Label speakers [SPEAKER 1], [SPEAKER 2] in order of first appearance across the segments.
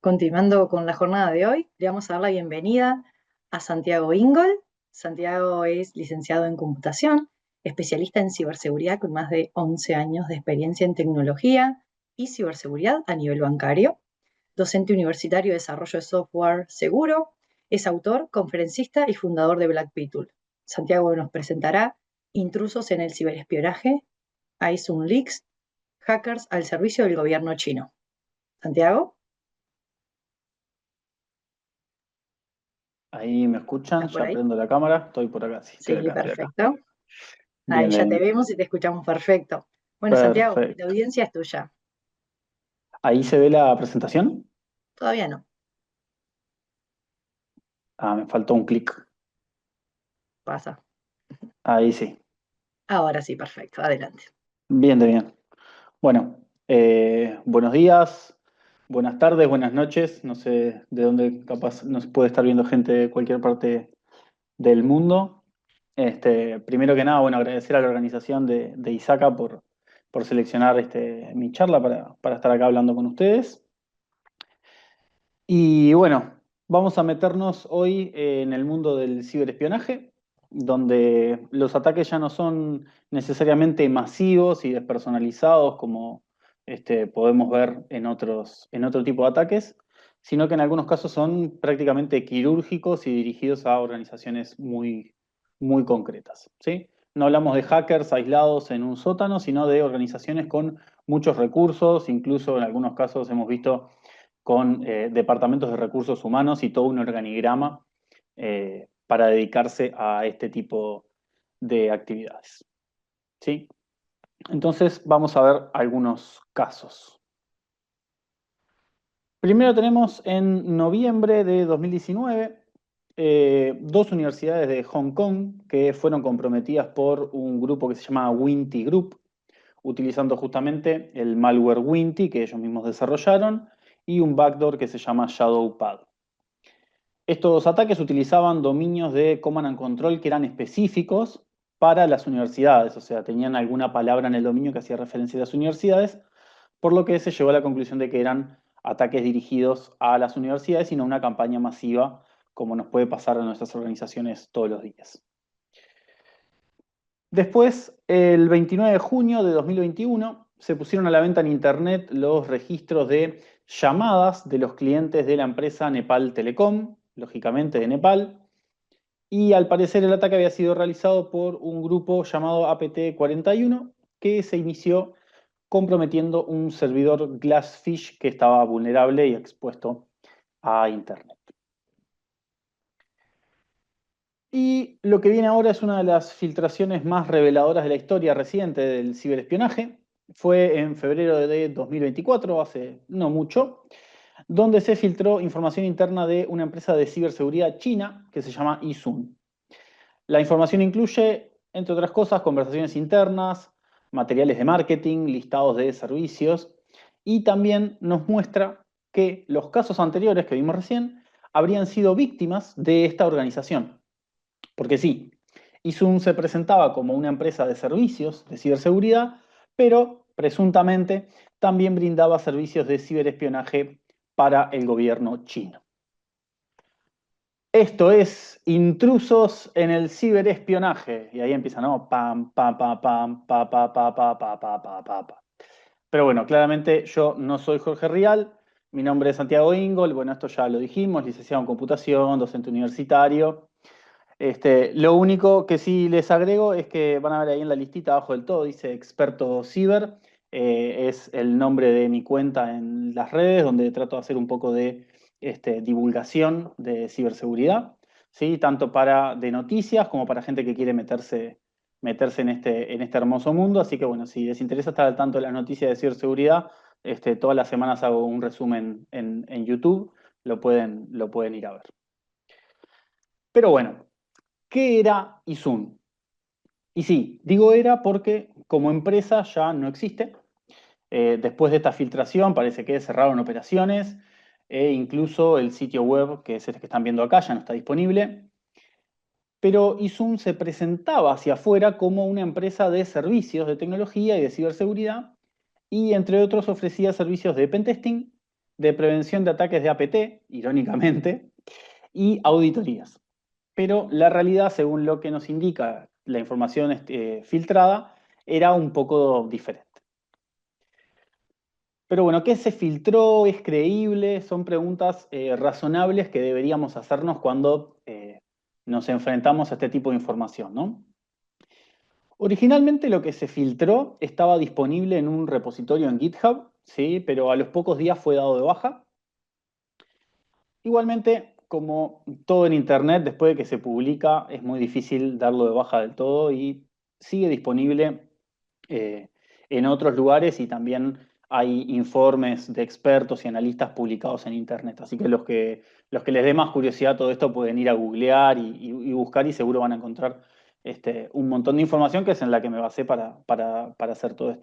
[SPEAKER 1] Continuando con la jornada de hoy, le vamos a dar la bienvenida a Santiago Ingol. Santiago es licenciado en computación, especialista en ciberseguridad con más de 11 años de experiencia en tecnología y ciberseguridad a nivel bancario, docente universitario de desarrollo de software seguro, es autor, conferencista y fundador de Black Beetle. Santiago nos presentará Intrusos en el ciberespionaje, Aisun Leaks, hackers al servicio del gobierno chino. Santiago,
[SPEAKER 2] Ahí me escuchan,
[SPEAKER 1] ¿estás por
[SPEAKER 2] ya
[SPEAKER 1] ahí?
[SPEAKER 2] prendo la cámara, estoy por acá, sí,
[SPEAKER 1] Sí,
[SPEAKER 2] estoy acá.
[SPEAKER 1] perfecto. Ahí
[SPEAKER 2] Bien,
[SPEAKER 1] ya te
[SPEAKER 2] bien,
[SPEAKER 1] vemos y te escuchamos perfecto. Bueno, Santiago, la
[SPEAKER 2] perfecto.
[SPEAKER 1] audiencia es tuya.
[SPEAKER 2] Ahí se ve la presentación.
[SPEAKER 1] Todavía no.
[SPEAKER 2] Ah, me faltó un clic.
[SPEAKER 1] Pasa.
[SPEAKER 2] Ahí sí.
[SPEAKER 1] Ahora sí, perfecto. Adelante.
[SPEAKER 2] Bien, de bien. Bueno, buenos días, buenas tardes, buenas noches. No sé de dónde capaz nos puede estar viendo gente de cualquier parte del mundo. Primero que nada, bueno, agradecer a la organización de ISACA por seleccionar mi charla para estar acá hablando con ustedes. Y bueno, vamos a meternos hoy en el mundo del ciberespionaje, donde los ataques ya no son necesariamente masivos y despersonalizados como podemos ver en otro tipo de ataques, sino que en algunos casos son prácticamente quirúrgicos y dirigidos a organizaciones muy concretas, ¿sí? No hablamos de hackers aislados en un sótano, sino de organizaciones con muchos recursos, incluso en algunos casos hemos visto con departamentos de recursos humanos y todo un organigrama para dedicarse a este tipo de actividades. ¿Sí? Entonces vamos a ver algunos casos. Primero tenemos en noviembre de 2019 dos universidades de Hong Kong que fueron comprometidas por un grupo que se llama Winty Group, utilizando justamente el malware Winty que ellos mismos desarrollaron y un backdoor que se llama ShadowPad. Estos ataques utilizaban dominios de Command and Control que eran específicos para las universidades, o sea, tenían alguna palabra en el dominio que hacía referencia a las universidades, por lo que se llegó a la conclusión de que eran ataques dirigidos a las universidades y no una campaña masiva como nos puede pasar a nuestras organizaciones todos los días. Después, el 29 de junio de 2021, se pusieron a la venta en Internet los registros de llamadas de los clientes de la empresa Nepal Telecom, lógicamente de Nepal, y al parecer el ataque había sido realizado por un grupo llamado APT41 que se inició comprometiendo un servidor Glassfish que estaba vulnerable y expuesto a Internet. Y lo que viene ahora es una de las filtraciones más reveladoras de la historia reciente del ciberespionaje. Fue en febrero de 2024, hace no mucho, donde se filtró información interna de una empresa de ciberseguridad china que se llama Isun. La información incluye, entre otras cosas, conversaciones internas, materiales de marketing, listados de servicios y también nos muestra que los casos anteriores que vimos recién habrían sido víctimas de esta organización. Porque sí, Isun se presentaba como una empresa de servicios de ciberseguridad, pero presuntamente también brindaba servicios de ciberespionaje para el gobierno chino. Esto es Intrusos en el ciberespionaje. Y ahí empieza, ¿no? Pam, pam, pam, pam, pa, pa, pa, pa, pa, pa, pa, pa, pa. Pero bueno, claramente yo no soy Jorge Rial, mi nombre es Santiago Ingol, bueno, esto ya lo dijimos, licenciado en computación, docente universitario. Lo único que sí les agrego es que van a ver ahí en la listita abajo del todo, dice experto ciber, es el nombre de mi cuenta en las redes, donde trato de hacer un poco de divulgación de ciberseguridad, ¿sí? Tanto de noticias como para gente que quiere meterse en este hermoso mundo. Así que bueno, si les interesa estar al tanto de las noticias de ciberseguridad, todas las semanas hago un resumen en YouTube, lo pueden ir a ver. Pero bueno, ¿qué era Isun? Y sí, digo era porque como empresa ya no existe. Después de esta filtración parece que cerraron operaciones e incluso el sitio web, que es este que están viendo acá, ya no está disponible. Pero Isun se presentaba hacia afuera como una empresa de servicios de tecnología y de ciberseguridad y entre otros ofrecía servicios de pentesting de prevención de ataques de APT, irónicamente, y auditorías. Pero la realidad, según lo que nos indica la información filtrada, era un poco diferente. Pero bueno, ¿qué se filtró? ¿Es creíble? Son preguntas razonables que deberíamos hacernos cuando nos enfrentamos a este tipo de información, ¿no? Originalmente lo que se filtró estaba disponible en un repositorio en GitHub, ¿sí? Pero a los pocos días fue dado de baja. Igualmente, como todo en Internet, después de que se publica, es muy difícil darlo de baja del todo y sigue disponible eh, en otros lugares y también hay informes de expertos y analistas publicados en Internet. Así que los que les dé más curiosidad a todo esto pueden ir a googlear y buscar y seguro van a encontrar un montón de información que es en la que me basé para hacer toda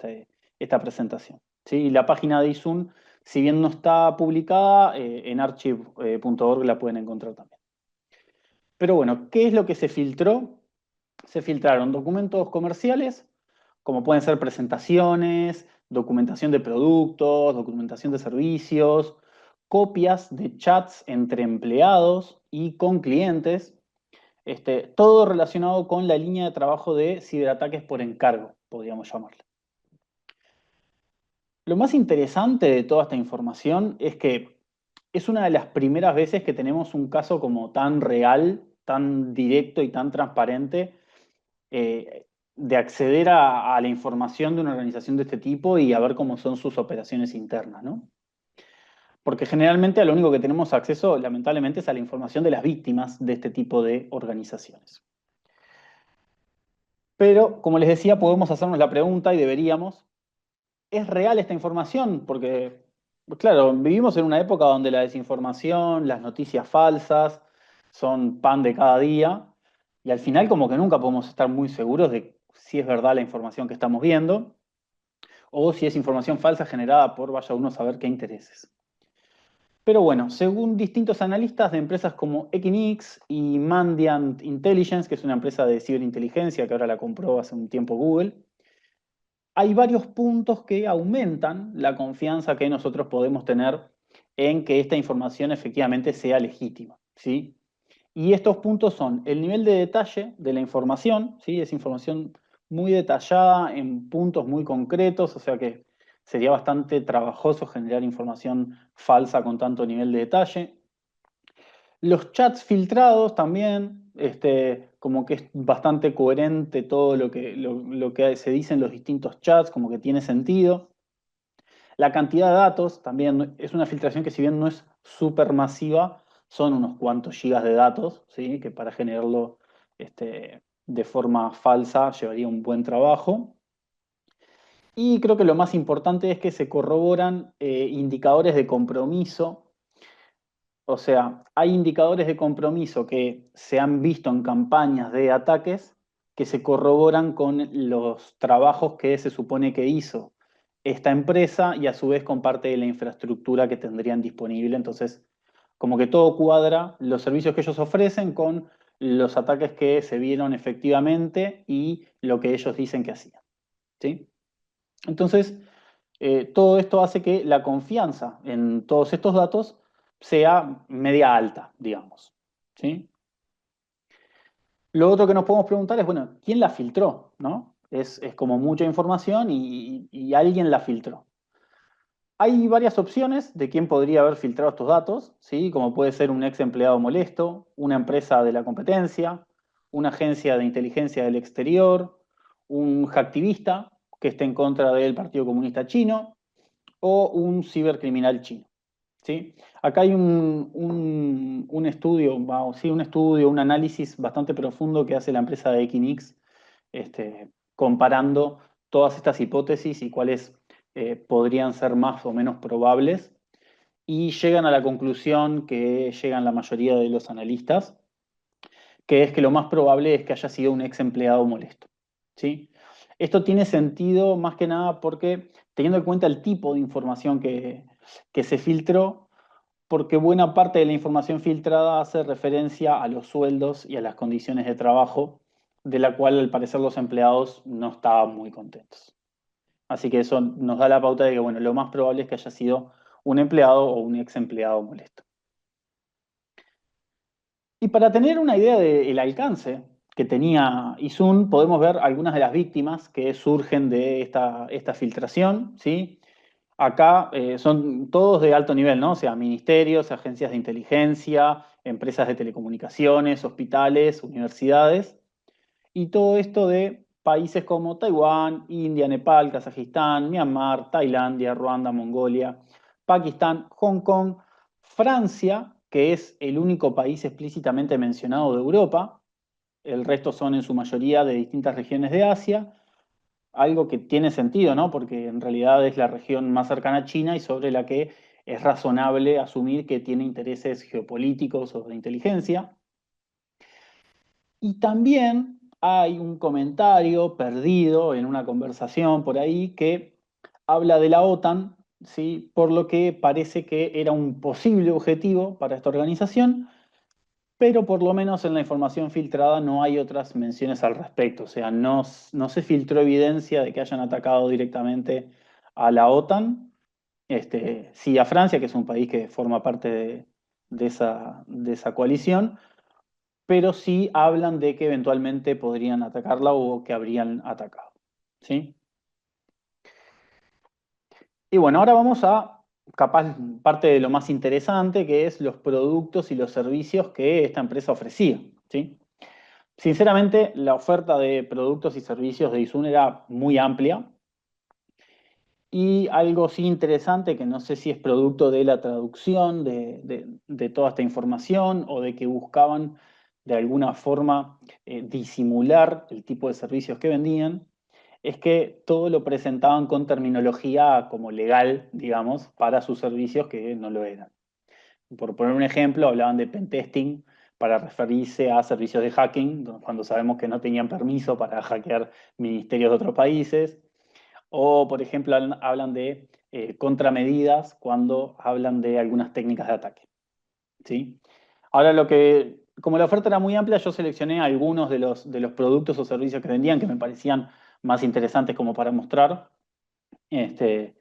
[SPEAKER 2] esta presentación. ¿Sí? Y la página de ISUN, si bien no está publicada, en archive.org la pueden encontrar también. Pero bueno, ¿qué es lo que se filtró? Se filtraron documentos comerciales, como pueden ser presentaciones, documentación de productos, documentación de servicios, copias de chats entre empleados y con clientes, todo relacionado con la línea de trabajo de ciberataques por encargo, podríamos llamarlo. Lo más interesante de toda esta información es que es una de las primeras veces que tenemos un caso como tan real, tan directo y tan transparente de acceder a la información de una organización de este tipo y a ver cómo son sus operaciones internas, ¿no? Porque generalmente a lo único que tenemos acceso, lamentablemente, es a la información de las víctimas de este tipo de organizaciones. Pero, como les decía, podemos hacernos la pregunta y deberíamos, ¿es real esta información? Porque, claro, vivimos en una época donde la desinformación, las noticias falsas son pan de cada día y al final como que nunca podemos estar muy seguros de si es verdad la información que estamos viendo o si es información falsa generada por vaya uno a saber qué intereses. Pero bueno, según distintos analistas de empresas como Equinix y Mandiant Intelligence, que es una empresa de ciberinteligencia que ahora la compró hace un tiempo Google, hay varios puntos que aumentan la confianza que nosotros podemos tener en que esta información efectivamente sea legítima, ¿sí? Y estos puntos son el nivel de detalle de la información, ¿sí? Es información muy detallada en puntos muy concretos, o sea que sería bastante trabajoso generar información falsa con tanto nivel de detalle. Los chats filtrados también, como que es bastante coherente todo lo que se dice en los distintos chats, como que tiene sentido. La cantidad de datos también es una filtración que si bien no es súper masiva, son unos cuantos gigas de datos, ¿sí? Que para generarlo de forma falsa llevaría un buen trabajo. Y creo que lo más importante es que se corroboran indicadores de compromiso. O sea, hay indicadores de compromiso que se han visto en campañas de ataques que se corroboran con los trabajos que se supone que hizo esta empresa y a su vez con parte de la infraestructura que tendrían disponible. Entonces, como que todo cuadra los servicios que ellos ofrecen con los ataques que se vieron efectivamente y lo que ellos dicen que hacían. ¿Sí? Entonces, todo esto hace que la confianza en todos estos datos sea media alta, digamos. ¿Sí? Lo otro que nos podemos preguntar es, bueno, ¿quién la filtró? ¿No? Es como mucha información y alguien la filtró. Hay varias opciones de quién podría haber filtrado estos datos, ¿sí? Como puede ser un ex empleado molesto, una empresa de la competencia, una agencia de inteligencia del exterior, un hacktivista que esté en contra del Partido Comunista Chino o un cibercriminal chino. ¿Sí? Acá hay un estudio, sí, un estudio, un análisis bastante profundo que hace la empresa de Equinix, comparando todas estas hipótesis y cuáles podrían ser más o menos probables, y llegan a la conclusión que llegan la mayoría de los analistas, que es que lo más probable es que haya sido un ex empleado molesto. ¿Sí? Esto tiene sentido más que nada porque, teniendo en cuenta el tipo de información que se filtró, porque buena parte de la información filtrada hace referencia a los sueldos y a las condiciones de trabajo, de la cual al parecer los empleados no estaban muy contentos. Así que eso nos da la pauta de que, bueno, lo más probable es que haya sido un empleado o un ex empleado molesto. Y para tener una idea del alcance que tenía Isun, podemos ver algunas de las víctimas que surgen de esta filtración, ¿sí? Acá son todos de alto nivel, ¿no? O sea, ministerios, agencias de inteligencia, empresas de telecomunicaciones, hospitales, universidades, y todo esto de países como Taiwán, India, Nepal, Kazajistán, Myanmar, Tailandia, Ruanda, Mongolia, Pakistán, Hong Kong, Francia, que es el único país explícitamente mencionado de Europa, el resto son en su mayoría de distintas regiones de Asia, algo que tiene sentido, ¿no? Porque en realidad es la región más cercana a China y sobre la que es razonable asumir que tiene intereses geopolíticos o de inteligencia. Y también hay un comentario perdido en una conversación por ahí que habla de la OTAN, ¿sí? Por lo que parece que era un posible objetivo para esta organización, pero por lo menos en la información filtrada no hay otras menciones al respecto. O sea, no se filtró evidencia de que hayan atacado directamente a la OTAN. Sí a Francia, que es un país que forma parte de esa coalición, pero sí hablan de que eventualmente podrían atacarla o que habrían atacado. ¿Sí? Y bueno, ahora vamos a, capaz, parte de lo más interesante, que es los productos y los servicios que esta empresa ofrecía. ¿Sí? Sinceramente, la oferta de productos y servicios de Isun era muy amplia. Y algo sí interesante, que no sé si es producto de la traducción de toda esta información o de que buscaban de alguna forma disimular el tipo de servicios que vendían, es que todo lo presentaban con terminología como legal, digamos, para sus servicios que no lo eran. Por poner un ejemplo, hablaban de pentesting para referirse a servicios de hacking, cuando sabemos que no tenían permiso para hackear ministerios de otros países. O, por ejemplo, hablan de contramedidas cuando hablan de algunas técnicas de ataque. ¿Sí? Ahora, como la oferta era muy amplia, yo seleccioné algunos de los productos o servicios que vendían que me parecían más interesantes como para mostrar. Este,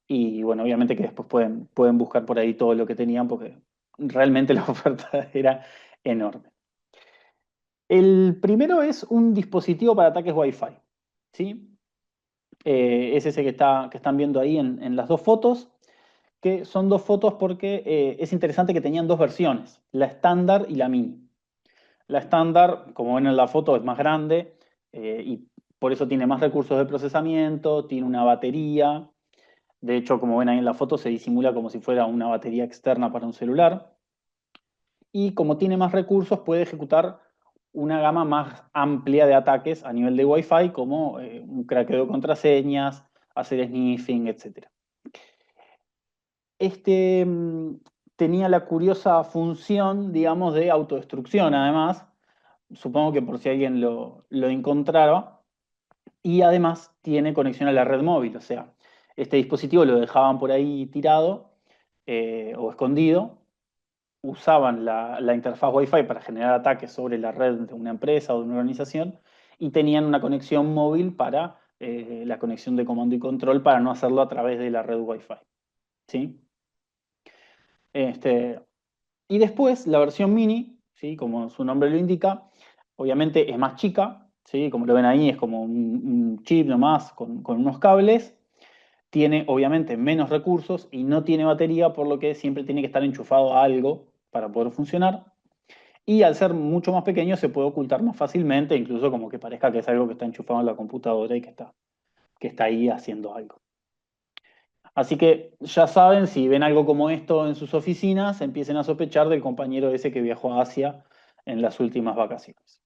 [SPEAKER 2] y bueno, obviamente que después pueden buscar por ahí todo lo que tenían porque realmente la oferta era enorme. El primero es un dispositivo para ataques Wi-Fi. ¿Sí? Es ese que están viendo ahí en las dos fotos, que son dos fotos porque es interesante que tenían dos versiones, la estándar y la mini. La estándar, como ven en la foto, es más grande y por eso tiene más recursos de procesamiento, tiene una batería. De hecho, como ven ahí en la foto, se disimula como si fuera una batería externa para un celular. Y como tiene más recursos, puede ejecutar una gama más amplia de ataques a nivel de Wi-Fi, como un craqueo de contraseñas, hacer sniffing, etc. Este tenía la curiosa función, digamos, de autodestrucción, además, supongo que por si alguien lo encontrara, y además tiene conexión a la red móvil, o sea, este dispositivo lo dejaban por ahí tirado o escondido, usaban la interfaz Wi-Fi para generar ataques sobre la red de una empresa o de una organización y tenían una conexión móvil para la conexión de comando y control para no hacerlo a través de la red Wi-Fi. ¿Sí? Este, y después la versión mini, ¿sí? Como su nombre lo indica, obviamente es más chica, ¿sí? Como lo ven ahí, es como un chip nomás con unos cables. Tiene obviamente menos recursos y no tiene batería, por lo que siempre tiene que estar enchufado a algo para poder funcionar. Y al ser mucho más pequeño se puede ocultar más fácilmente, incluso como que parezca que es algo que está enchufado en la computadora y que está ahí haciendo algo. Así que ya saben, si ven algo como esto en sus oficinas, empiecen a sospechar del compañero ese que viajó a Asia en las últimas vacaciones.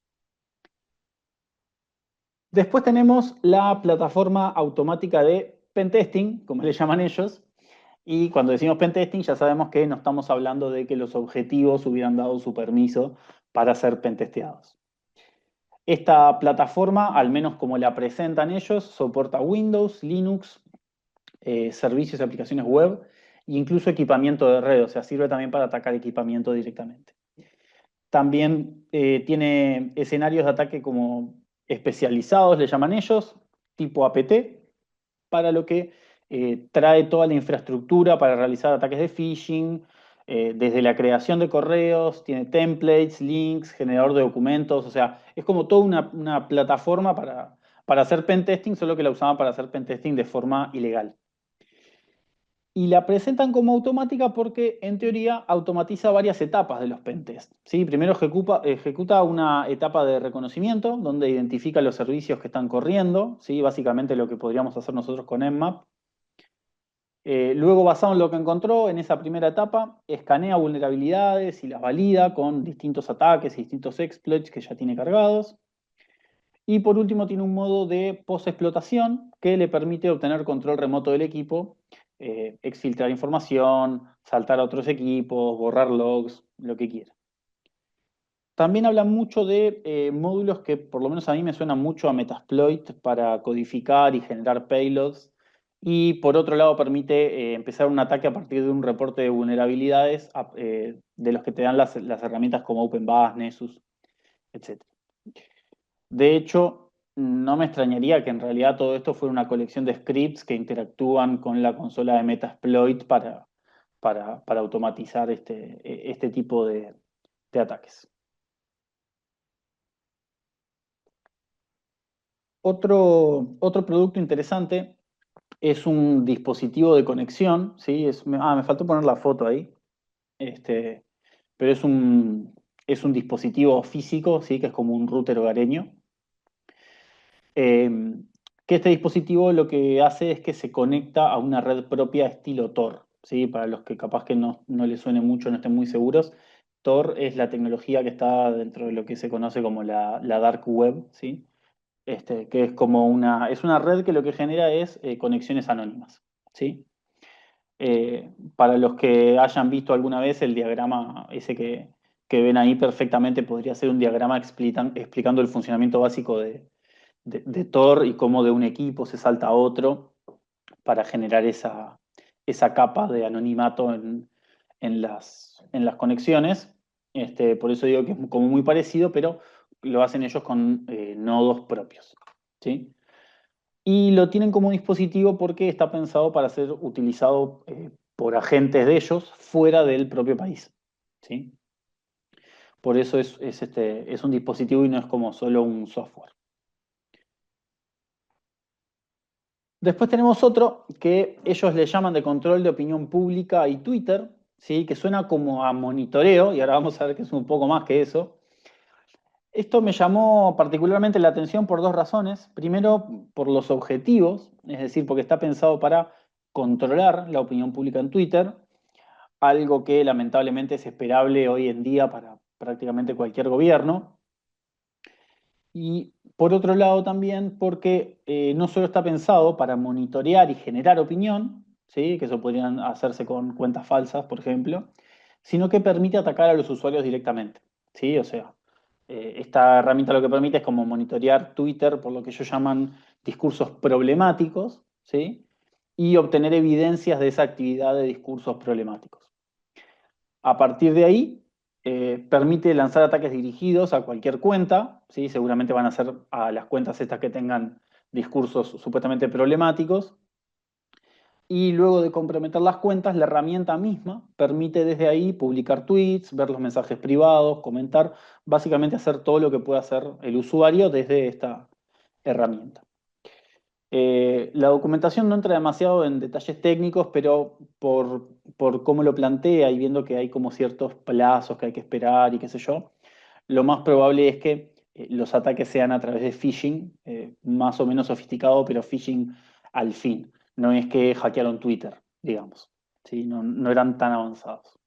[SPEAKER 2] Después tenemos la plataforma automática de pentesting, como le llaman ellos, y cuando decimos pentesting ya sabemos que no estamos hablando de que los objetivos hubieran dado su permiso para ser pentesteados. Esta plataforma, al menos como la presentan ellos, soporta Windows, Linux, servicios y aplicaciones web e incluso equipamiento de red, o sea, sirve también para atacar equipamiento directamente. También tiene escenarios de ataque como especializados, le llaman ellos, tipo APT, para lo que trae toda la infraestructura para realizar ataques de phishing, desde la creación de correos, tiene templates, links, generador de documentos, o sea, es como toda una plataforma para hacer pentesting, solo que la usaban para hacer pentesting de forma ilegal. Y la presentan como automática porque, en teoría, automatiza varias etapas de los pentests, ¿sí? Primero ejecuta una etapa de reconocimiento, donde identifica los servicios que están corriendo, ¿sí? Básicamente lo que podríamos hacer nosotros con Nmap. Luego, basado en lo que encontró en esa primera etapa, escanea vulnerabilidades y las valida con distintos ataques y distintos exploits que ya tiene cargados. Y por último, tiene un modo de post-explotación que le permite obtener control remoto del equipo, exfiltrar información, saltar a otros equipos, borrar logs, lo que quiera. También habla mucho de módulos que por lo menos a mí me suenan mucho a Metasploit para codificar y generar payloads. Y por otro lado permite empezar un ataque a partir de un reporte de vulnerabilidades de los que te dan las herramientas como OpenBus, Nessus, etc. De hecho, no me extrañaría que en realidad todo esto fuera una colección de scripts que interactúan con la consola de Metasploit para automatizar este tipo de ataques. Otro producto interesante es un dispositivo de conexión, ¿sí? Me faltó poner la foto ahí, pero es un dispositivo físico, ¿sí? Que es como un router hogareño. Que este dispositivo lo que hace es que se conecta a una red propia estilo Tor, ¿sí? Para los que capaz que no les suene mucho, no estén muy seguros, Tor es la tecnología que está dentro de lo que se conoce como la Dark Web, ¿sí? Que es una red que lo que genera es conexiones anónimas, ¿sí? Para los que hayan visto alguna vez el diagrama ese que ven ahí perfectamente podría ser un diagrama explicando el funcionamiento básico de Tor y cómo de un equipo se salta a otro para generar esa capa de anonimato en las conexiones. Por eso digo que es como muy parecido, pero lo hacen ellos con nodos propios, ¿sí? Y lo tienen como dispositivo porque está pensado para ser utilizado por agentes de ellos fuera del propio país, ¿sí? Por eso es un dispositivo y no es como solo un software. Después tenemos otro que ellos le llaman de control de opinión pública y Twitter, ¿sí? Que suena como a monitoreo, y ahora vamos a ver que es un poco más que eso. Esto me llamó particularmente la atención por dos razones. Primero, por los objetivos, es decir, porque está pensado para controlar la opinión pública en Twitter, algo que lamentablemente es esperable hoy en día para prácticamente cualquier gobierno. Y por otro lado también porque no solo está pensado para monitorear y generar opinión, ¿sí? Que eso podrían hacerse con cuentas falsas, por ejemplo, sino que permite atacar a los usuarios directamente, ¿sí? O sea, esta herramienta lo que permite es como monitorear Twitter por lo que ellos llaman discursos problemáticos, ¿sí? Y obtener evidencias de esa actividad de discursos problemáticos. A partir de ahí, permite lanzar ataques dirigidos a cualquier cuenta, ¿sí? Seguramente van a ser a las cuentas estas que tengan discursos supuestamente problemáticos. Y luego de comprometer las cuentas, la herramienta misma permite desde ahí publicar tweets, ver los mensajes privados, comentar, básicamente hacer todo lo que puede hacer el usuario desde esta herramienta. La documentación no entra demasiado en detalles técnicos, pero por cómo lo plantea y viendo que hay como ciertos plazos que hay que esperar y qué sé yo, lo más probable es que los ataques sean a través de phishing, más o menos sofisticado, pero phishing al fin. No es que hackearon Twitter, digamos. ¿Sí? No eran tan avanzados.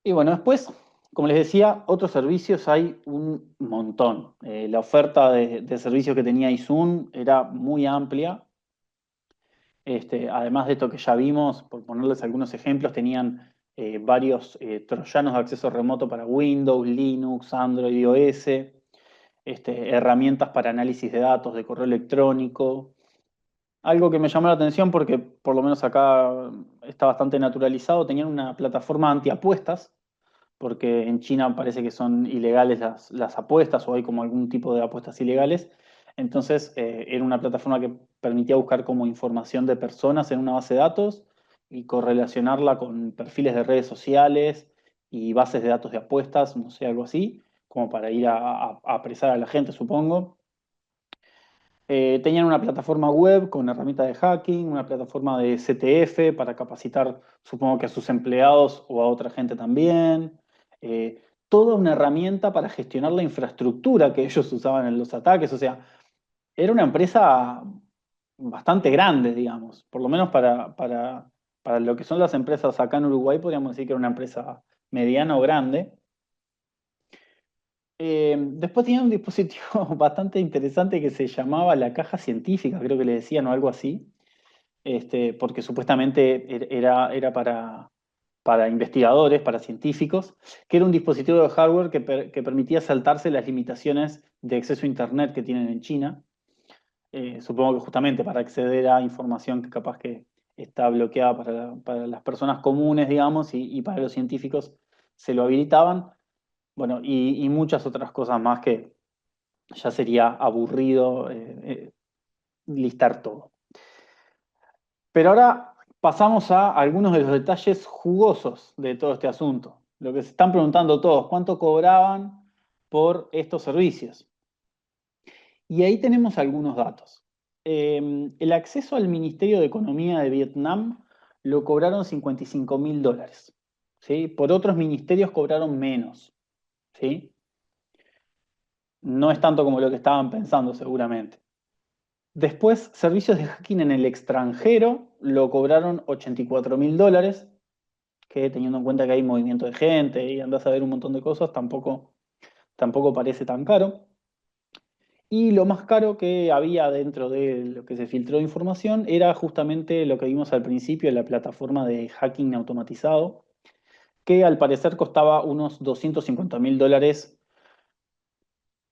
[SPEAKER 2] Y bueno, después, como les decía, otros servicios hay un montón. La oferta de servicios que tenía Izun era muy amplia. Además de esto que ya vimos, por ponerles algunos ejemplos, tenían varios troyanos de acceso remoto para Windows, Linux, Android, iOS, herramientas para análisis de datos de correo electrónico. Algo que me llamó la atención porque por lo menos acá está bastante naturalizado, tenían una plataforma antiapuestas, porque en China parece que son ilegales las apuestas o hay como algún tipo de apuestas ilegales. Entonces, era una plataforma que permitía buscar como información de personas en una base de datos y correlacionarla con perfiles de redes sociales y bases de datos de apuestas, no sé, algo así, como para ir a apresar a la gente, supongo. Tenían una plataforma web con herramientas de hacking, una plataforma de CTF para capacitar, supongo que a sus empleados o a otra gente también. Toda una herramienta para gestionar la infraestructura que ellos usaban en los ataques. O sea, era una empresa bastante grande, digamos. Por lo menos para lo que son las empresas acá en Uruguay, podríamos decir que era una empresa mediana o grande. Después tenía un dispositivo bastante interesante que se llamaba la caja científica, creo que le decían o algo así, porque supuestamente era para investigadores, para científicos, que era un dispositivo de hardware que permitía saltarse las limitaciones de acceso a Internet que tienen en China. Supongo que justamente para acceder a información que capaz que está bloqueada para las personas comunes, digamos, y para los científicos se lo habilitaban. Bueno, y muchas otras cosas más que ya sería aburrido listar todo. Pero ahora pasamos a algunos de los detalles jugosos de todo este asunto. Lo que se están preguntando todos, ¿cuánto cobraban por estos servicios? Y ahí tenemos algunos datos. El acceso al Ministerio de Economía de Vietnam lo cobraron $55.000. ¿Sí? Por otros ministerios cobraron menos. ¿Sí? No es tanto como lo que estaban pensando seguramente. Después, servicios de hacking en el extranjero lo cobraron $84.000, que teniendo en cuenta que hay movimiento de gente y andás a ver un montón de cosas, tampoco parece tan caro. Y lo más caro que había dentro de lo que se filtró de información era justamente lo que vimos al principio, la plataforma de hacking automatizado, que al parecer costaba unos $250.000.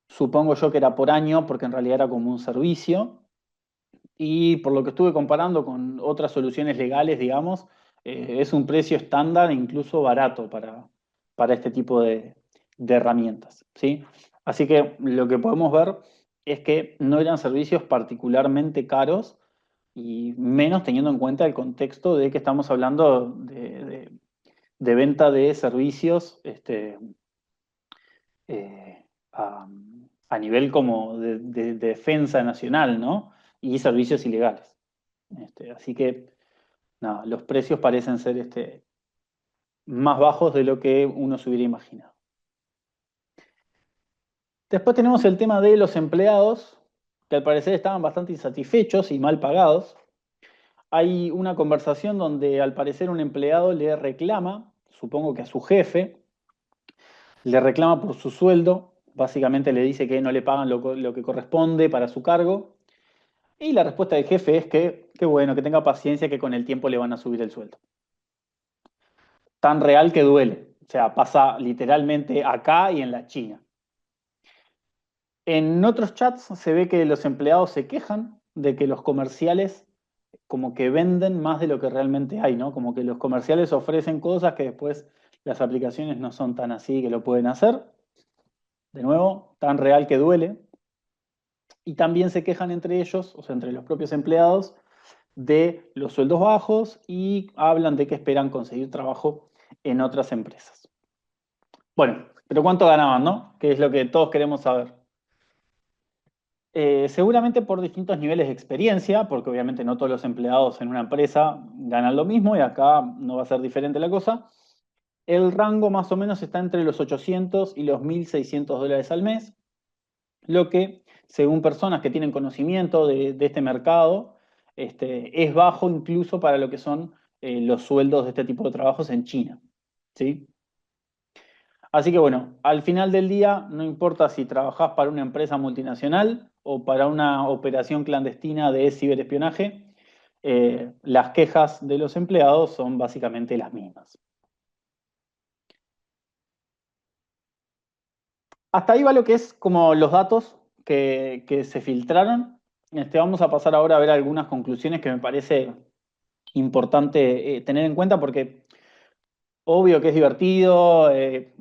[SPEAKER 2] Supongo yo que era por año, porque en realidad era como un servicio. Y por lo que estuve comparando con otras soluciones legales, digamos, es un precio estándar e incluso barato para este tipo de herramientas, ¿sí? Así que lo que podemos ver es que no eran servicios particularmente caros y menos teniendo en cuenta el contexto de que estamos hablando de venta de servicios eh, a, a nivel como de defensa nacional, ¿no? Y servicios ilegales. Así que, nada, los precios parecen ser más bajos de lo que uno se hubiera imaginado. Después tenemos el tema de los empleados, que al parecer estaban bastante insatisfechos y mal pagados. Hay una conversación donde al parecer un empleado le reclama, supongo que a su jefe, le reclama por su sueldo, básicamente le dice que no le pagan lo que corresponde para su cargo, y la respuesta del jefe es que bueno, que tenga paciencia, que con el tiempo le van a subir el sueldo. Tan real que duele. O sea, pasa literalmente acá y en la China. En otros chats se ve que los empleados se quejan de que los comerciales como que venden más de lo que realmente hay, ¿no? Como que los comerciales ofrecen cosas que después las aplicaciones no son tan así que lo pueden hacer. De nuevo, tan real que duele. Y también se quejan entre ellos, o sea, entre los propios empleados, de los sueldos bajos y hablan de que esperan conseguir trabajo en otras empresas. Bueno, pero ¿cuánto ganaban, no? Que es lo que todos queremos saber. Seguramente por distintos niveles de experiencia, porque obviamente no todos los empleados en una empresa ganan lo mismo y acá no va a ser diferente la cosa. El rango más o menos está entre los 800 y los $1.600 al mes, lo que, según personas que tienen conocimiento de este mercado, es bajo incluso para lo que son los sueldos de este tipo de trabajos en China. ¿Sí? Así que bueno, al final del día, no importa si trabajás para una empresa multinacional o para una operación clandestina de ciberespionaje, las quejas de los empleados son básicamente las mismas. Hasta ahí va lo que es como los datos que se filtraron. Vamos a pasar ahora a ver algunas conclusiones que me parece importante tener en cuenta porque obvio que es divertido,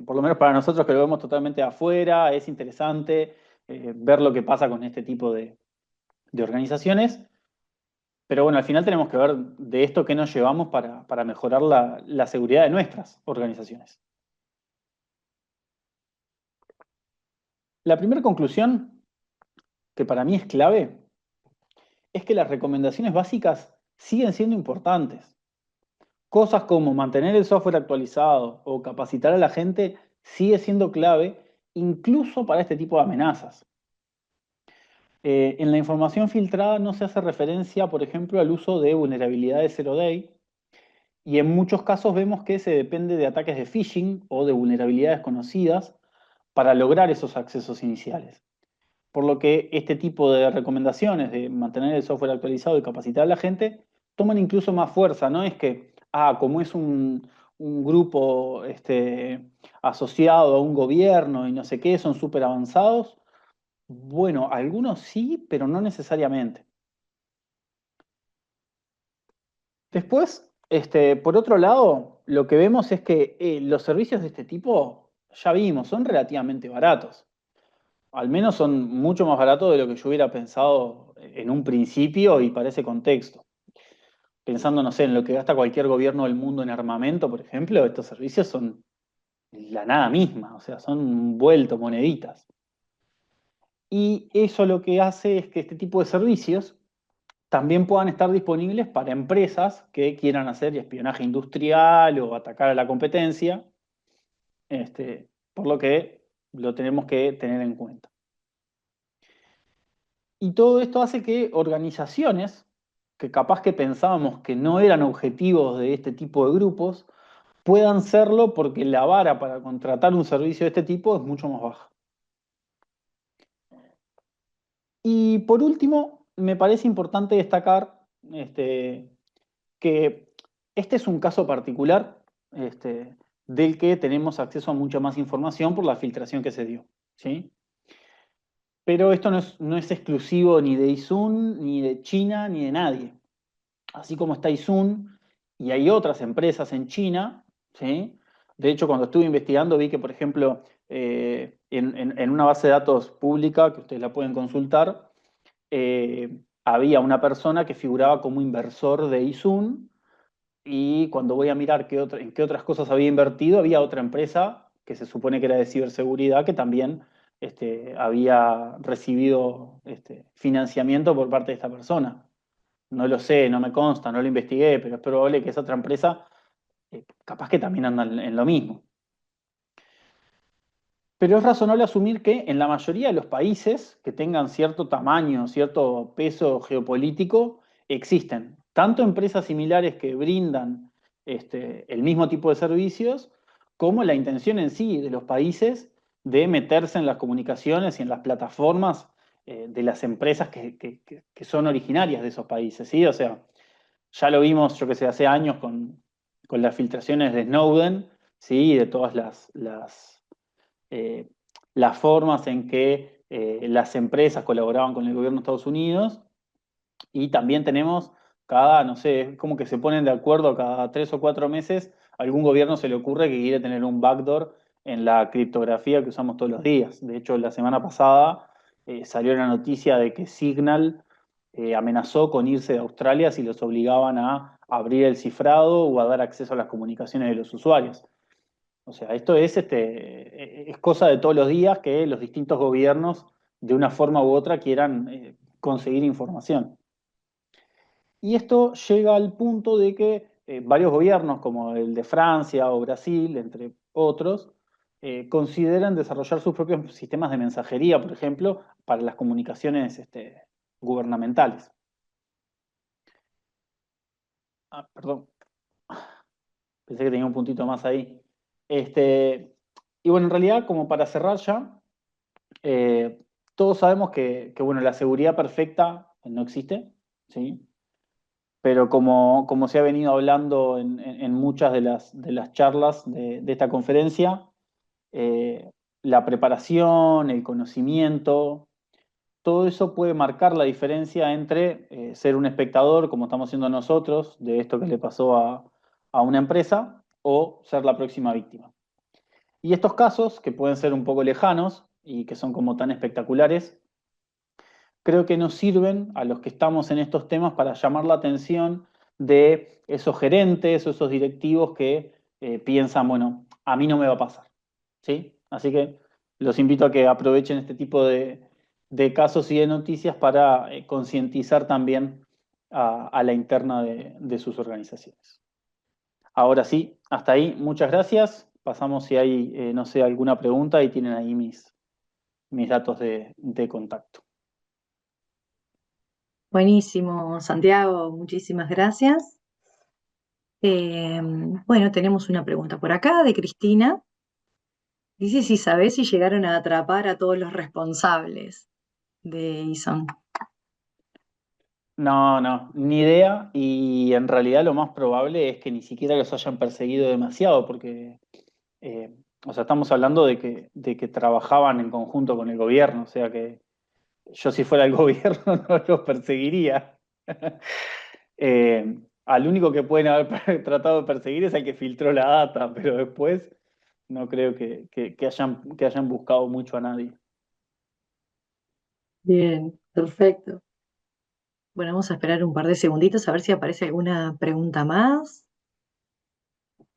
[SPEAKER 2] por lo menos para nosotros que lo vemos totalmente de afuera, es interesante, ver lo que pasa con este tipo de organizaciones. Pero bueno, al final tenemos que ver de esto qué nos llevamos para mejorar la seguridad de nuestras organizaciones. La primera conclusión, que para mí es clave, es que las recomendaciones básicas siguen siendo importantes. Cosas como mantener el software actualizado o capacitar a la gente sigue siendo clave, incluso para este tipo de amenazas. En la información filtrada no se hace referencia, por ejemplo, al uso de vulnerabilidades zero day, y en muchos casos vemos que se depende de ataques de phishing o de vulnerabilidades conocidas para lograr esos accesos iniciales. Por lo que este tipo de recomendaciones de mantener el software actualizado y capacitar a la gente toman incluso más fuerza. No es que, como es un grupo asociado a un gobierno y no sé qué, son súper avanzados. Bueno, algunos sí, pero no necesariamente. Después, por otro lado, lo que vemos es que los servicios de este tipo, ya vimos, son relativamente baratos. Al menos son mucho más baratos de lo que yo hubiera pensado en un principio y para ese contexto. Pensando, no sé, en lo que gasta cualquier gobierno del mundo en armamento, por ejemplo, estos servicios son la nada misma, o sea, son vuelto moneditas. Y eso lo que hace es que este tipo de servicios también puedan estar disponibles para empresas que quieran hacer espionaje industrial o atacar a la competencia, por lo que lo tenemos que tener en cuenta. Y todo esto hace que organizaciones que capaz que pensábamos que no eran objetivos de este tipo de grupos, puedan serlo porque la vara para contratar un servicio de este tipo es mucho más baja. Y por último, me parece importante destacar que este es un caso particular del que tenemos acceso a mucha más información por la filtración que se dio, ¿sí? Pero esto no es exclusivo ni de Izun, ni de China, ni de nadie. Así como está Izun, y hay otras empresas en China, ¿sí? De hecho, cuando estuve investigando vi que, por ejemplo, en una base de datos pública, que ustedes la pueden consultar, había una persona que figuraba como inversor de Izun, y cuando voy a mirar en qué otras cosas había invertido, había otra empresa que se supone que era de ciberseguridad que también había recibido financiamiento por parte de esta persona. No lo sé, no me consta, no lo investigué, pero es probable que esa otra empresa capaz que también anda en lo mismo. Pero es razonable asumir que en la mayoría de los países que tengan cierto tamaño, cierto peso geopolítico, existen tanto empresas similares que brindan el mismo tipo de servicios, como la intención en sí de los países de meterse en las comunicaciones y en las plataformas de las empresas que son originarias de esos países, ¿sí? O sea, ya lo vimos, yo que sé, hace años con las filtraciones de Snowden, ¿sí? Y de todas eh, las formas en que las empresas colaboraban con el gobierno de Estados Unidos, y también tenemos cada, no sé, es como que se ponen de acuerdo cada 3 o 4 meses, a algún gobierno se le ocurre que quiere tener un backdoor en la criptografía que usamos todos los días. De hecho, la semana pasada salió la noticia de que Signal amenazó con irse de Australia si los obligaban a abrir el cifrado o a dar acceso a las comunicaciones de los usuarios. O sea, esto es cosa de todos los días que los distintos gobiernos, de una forma u otra, quieran conseguir información. Y esto llega al punto de que varios gobiernos, como el de Francia o Brasil, entre otros, consideran desarrollar sus propios sistemas de mensajería, por ejemplo, para las comunicaciones gubernamentales. Perdón, pensé que tenía un puntito más ahí. Y bueno, en realidad, como para cerrar ya, Eh, todos sabemos bueno, la seguridad perfecta no existe, ¿sí? Pero como se ha venido hablando en muchas de las charlas de esta conferencia, eh, la preparación, el conocimiento, todo eso puede marcar la diferencia entre ser un espectador, como estamos siendo nosotros, de esto que le pasó a una empresa, o ser la próxima víctima. Y estos casos, que pueden ser un poco lejanos, y que son como tan espectaculares, creo que nos sirven a los que estamos en estos temas para llamar la atención de esos gerentes o esos directivos que piensan, bueno, a mí no me va a pasar, ¿sí? Así que los invito a que aprovechen este tipo de casos y de noticias para concientizar también a la interna de sus organizaciones. Ahora sí, hasta ahí, muchas gracias. Pasamos si hay, no sé, alguna pregunta y tienen ahí mis datos de contacto.
[SPEAKER 1] Buenísimo, Santiago, muchísimas gracias. Bueno, tenemos una pregunta por acá de Cristina. Dice si sabés si llegaron a atrapar a todos los responsables de Eason.
[SPEAKER 2] No, no, ni idea. Y en realidad lo más probable es que ni siquiera los hayan perseguido demasiado, porque, o sea, estamos hablando de que trabajaban en conjunto con el gobierno. O sea que yo si fuera el gobierno no los perseguiría. Al único que pueden haber tratado de perseguir es al que filtró la data, pero después no creo que hayan buscado mucho a nadie.
[SPEAKER 1] Bien, perfecto. Bueno, vamos a esperar un par de segunditos a ver si aparece alguna pregunta más.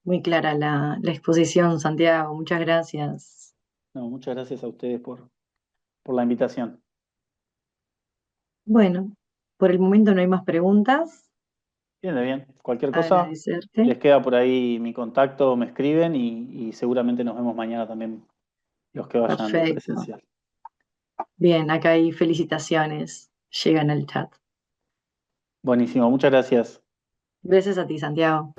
[SPEAKER 1] Muy clara la exposición, Santiago. Muchas gracias.
[SPEAKER 2] No, muchas gracias a ustedes por la invitación.
[SPEAKER 1] Bueno, por el momento no hay más preguntas.
[SPEAKER 2] Bien, de bien. Cualquier cosa,
[SPEAKER 1] Agradecerte.
[SPEAKER 2] les queda por ahí mi contacto, me escriben y seguramente nos vemos mañana también los que vayan
[SPEAKER 1] Perfecto.
[SPEAKER 2] presencial.
[SPEAKER 1] Bien, acá hay felicitaciones. Llegan al chat.
[SPEAKER 2] Buenísimo, muchas gracias.
[SPEAKER 1] Gracias a ti, Santiago.